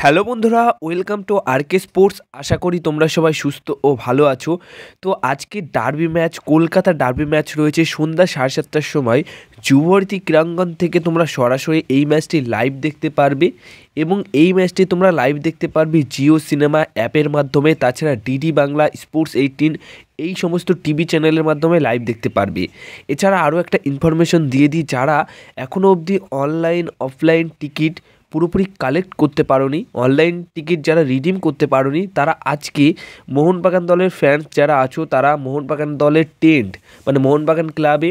Hello বন্ধুরা, welcome to আরকে sports. আশা করি তোমরা সবাই সুস্থ ও ভালো আছো। তো আজকে derby match, Kolkata derby match রয়েছে সন্ধ্যা 7:30টার সময় যুবভারতী ক্রীড়াঙ্গন থেকে। তোমরা সরাসরি এই ম্যাচটি লাইভ দেখতে পারবে এবং এই ম্যাচটি তোমরা লাইভ দেখতে পারবে জিও সিনেমা অ্যাপের মাধ্যমে। তাছাড়া ডিডি বাংলা, স্পোর্টস 18 এই সমস্ত টিভি চ্যানেলের মাধ্যমে লাইভ দেখতে পারবে। এছাড়া আরও একটা ইনফরমেশন দিয়ে দিই, যারা এখনও অবধি অনলাইন অফলাইন টিকিট পুরোপুরি কালেক্ট করতে পারোনি, অনলাইন টিকিট যারা রিডিম করতে পারোনি, তারা আজকে মোহনবাগান দলের ফ্যান্স যারা আছো, তারা মোহনবাগান দলের টেন্ট মানে মোহনবাগান ক্লাবে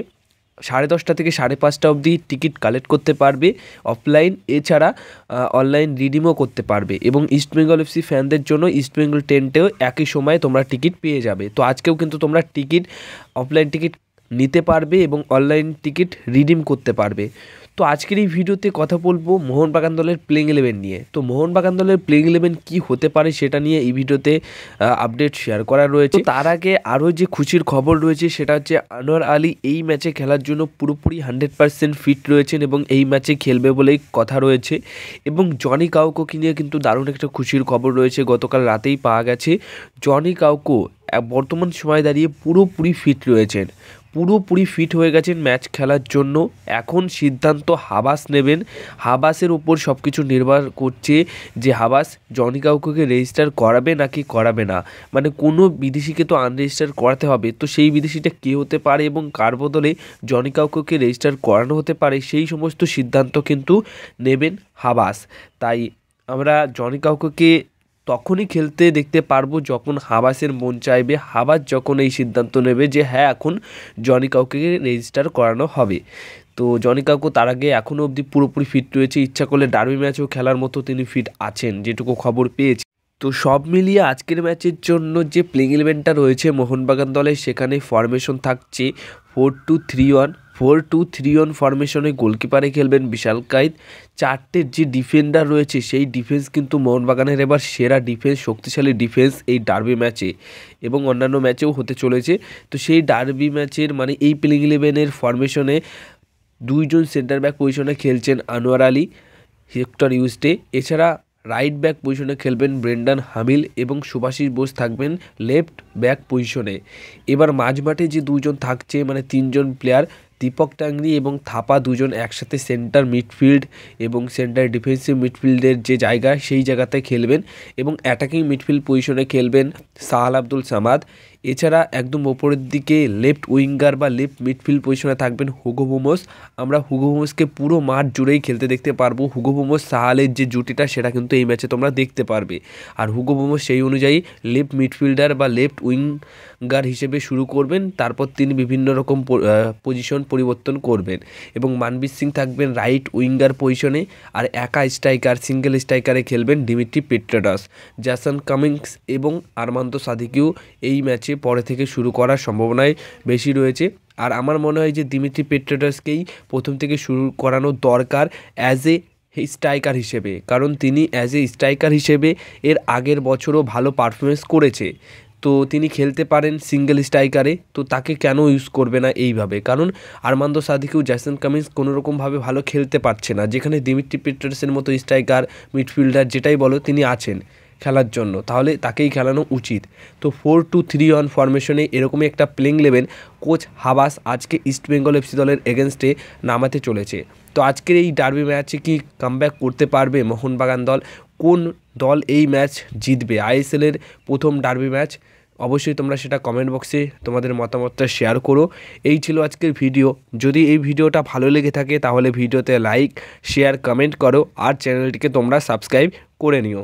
10:30 থেকে 5:30 অবধি টিকিট কালেক্ট করতে পারবে অফলাইন। এছাড়া অনলাইন রিডিমও করতে পারবে এবং ইস্টবেঙ্গল এফসি ফ্যানদের জন্য ইস্টবেঙ্গল টেন্টেও একই সময়ে তোমরা টিকিট পেয়ে যাবে। তো আজকেও কিন্তু তোমরা টিকিট, অফলাইন টিকিট নিতে পারবে এবং অনলাইন টিকিট রিডিম করতে পারবে। তো আজকের এই ভিডিওতে কথা বলবো মোহনবাগান দলের প্লেইং 11 নিয়ে। তো মোহনবাগান দলের প্লেইং 11 কী হতে পারে সেটা নিয়ে এই ভিডিওতে আপডেট শেয়ার করা রয়েছে। তার আগে আরও যে খুশির খবর রয়েছে সেটা হচ্ছে আনোয়ার আলী এই ম্যাচে খেলার জন্য পুরোপুরি 100% ফিট রয়েছেন এবং এই ম্যাচে খেলবে বলেই কথা রয়েছে। এবং জনি কাউকোকে নিয়ে কিন্তু দারুণ একটা খুশির খবর রয়েছে, গতকাল রাতেই পাওয়া গেছে। জনি কাউকো বর্তমান সময় দাঁড়িয়ে পুরোপুরি ফিট রয়েছেন, পুরোপুরি ফিট হয়ে গেছেন ম্যাচ খেলার জন্য। এখন সিদ্ধান্ত হাবাস নেবেন, হাবাসের উপর সব কিছু নির্ভর করছে যে হাবাস জনি কাউকোকে রেজিস্টার করাবে নাকি করাবে না। মানে কোনো বিদেশিকে তো আনরেজিস্টার করাতে হবে, তো সেই বিদেশিটা কে হতে পারে এবং কার বদলে জনি কাউকোকে রেজিস্টার করানো হতে পারে, সেই সমস্ত সিদ্ধান্ত কিন্তু নেবেন হাবাস। তাই আমরা জনি কাউকোকে তখনই খেলতে দেখতে পারবো যখন হাবাসের মন চাইবে, হাবাস যখন এই সিদ্ধান্ত নেবে যে হ্যাঁ এখন জনি কাউকে রেজিস্টার করানো হবে। তো জনি কাউকো তার আগে এখনও অবধি পুরোপুরি ফিট রয়েছে, ইচ্ছা করলে ডার্বি ম্যাচেও খেলার মতো তিনি ফিট আছেন যেটুকু খবর পেয়েছি। তো সব মিলিয়ে আজকের ম্যাচের জন্য যে প্লেইং 11টা রয়েছে মোহনবাগান দলে, সেখানে ফরমেশন থাকছে 4-2-3-1। 4-2-3-1 ফরমেশনে গোলকিপারে খেলবেন বিশাল কাইত। চারটের যে ডিফেন্ডার রয়েছে সেই ডিফেন্স কিন্তু মোহনবাগানের এবার সেরা ডিফেন্স, শক্তিশালী ডিফেন্স এই ডার্বি ম্যাচে এবং অন্যান্য ম্যাচেও হতে চলেছে। তো সেই ডার্বি ম্যাচের মানে এই প্লেইং 11-এর ফরমেশনে দুইজন সেন্টার ব্যাক পজিশনে খেলছেন আনোয়ার আলী, হেক্টর ইউস্টে। এছাড়া রাইট ব্যাক পজিশনে খেলবেন ব্রেন্ডান হামিল এবং সুভাষিস বোস থাকবেন লেফট ব্যাক পজিশনে। এবার মাঝমাঠে যে দুজন থাকছে মানে তিনজন প্লেয়ার, দীপক টাংরি এবং থাপা দুজন একসাথে সেন্টার মিডফিল্ড এবং সেন্টার ডিফেন্সিভ মিডফিল্ডের যে জায়গা সেই জায়গাতে খেলবেন এবং অ্যাটাকিং মিডফিল্ড পজিশনে খেলবেন সাহাল আব্দুল সামাদ। এছাড়া একদম ওপরের দিকে লেফট উইঙ্গার বা লেফট মিডফিল্ড পজিশনে থাকবেন হুগো বুমোস। আমরা হুগো বুমোসকে পুরো মাঠ জুড়েই খেলতে দেখতে পারবো। হুগো বুমোস সাহালের যে জুটিটা সেটা কিন্তু এই ম্যাচে তোমরা দেখতে পারবে। আর হুগো বুমোস সেই অনুযায়ী লেফট মিডফিল্ডার বা লেফট উইঙ্গার হিসেবে শুরু করবেন, তারপর তিনি বিভিন্ন রকম পজিশন পরিবর্তন করবেন এবং মানবীর সিং থাকবেন রাইট উইঙ্গার পজিশনে। আর একা স্ট্রাইকার, সিঙ্গেল স্ট্রাইকারে খেলবেন ডিমিট্রি পেট্রাডাস। জ্যাসন কামিংস এবং আরমান্দো সাদিকিও এই ম্যাচে পরে থেকে শুরু করার সম্ভাবনাই বেশি রয়েছে। আর আমার মনে হয় যে দিমিত্রি পেট্রাডাসকেই প্রথম থেকে শুরু করানো দরকার অ্যাজ এ স্ট্রাইকার হিসেবে, কারণ তিনি অ্যাজ এ স্ট্রাইকার হিসেবে এর আগের বছরও ভালো পারফরমেন্স করেছে। তো তিনি খেলতে পারেন সিঙ্গেল স্ট্রাইকারে, তো তাকে কেন ইউজ করবে না এইভাবে? কারণ আরমান্দো সাদিকিও, জ্যাসন কামিন্স কোনোরকমভাবে ভালো খেলতে পারছে না, যেখানে দিমিত্রি পেট্রাডাসের মতো স্ট্রাইকার, মিডফিল্ডার যেটাই বলো তিনি আছেন খেলার জন্য, তাহলে তাকেই খেলানো উচিত। তো 4-2-3-1 ফরমেশনে এরকমই একটা প্লেইং 11 কোচ হাবাস আজকে ইস্টবেঙ্গল এফসি দলের এগেনস্টে নামাতে চলেছে। তো আজকের এই ডার্বি ম্যাচে কি কামব্যাক করতে পারবে মোহনবাগান দল? কোন দল এই ম্যাচ জিতবে? আইএসএলের প্রথম ডার্বি ম্যাচ। অবশ্যই তোমরা সেটা কমেন্ট বক্সে তোমাদের মতামতটা শেয়ার করো। এই ছিল আজকের ভিডিও। যদি এই ভিডিওটা ভালো লেগে থাকে তাহলে ভিডিওতে লাইক, শেয়ার, কমেন্ট করো আর চ্যানেলটিকে তোমরা সাবস্ক্রাইব করে নিও।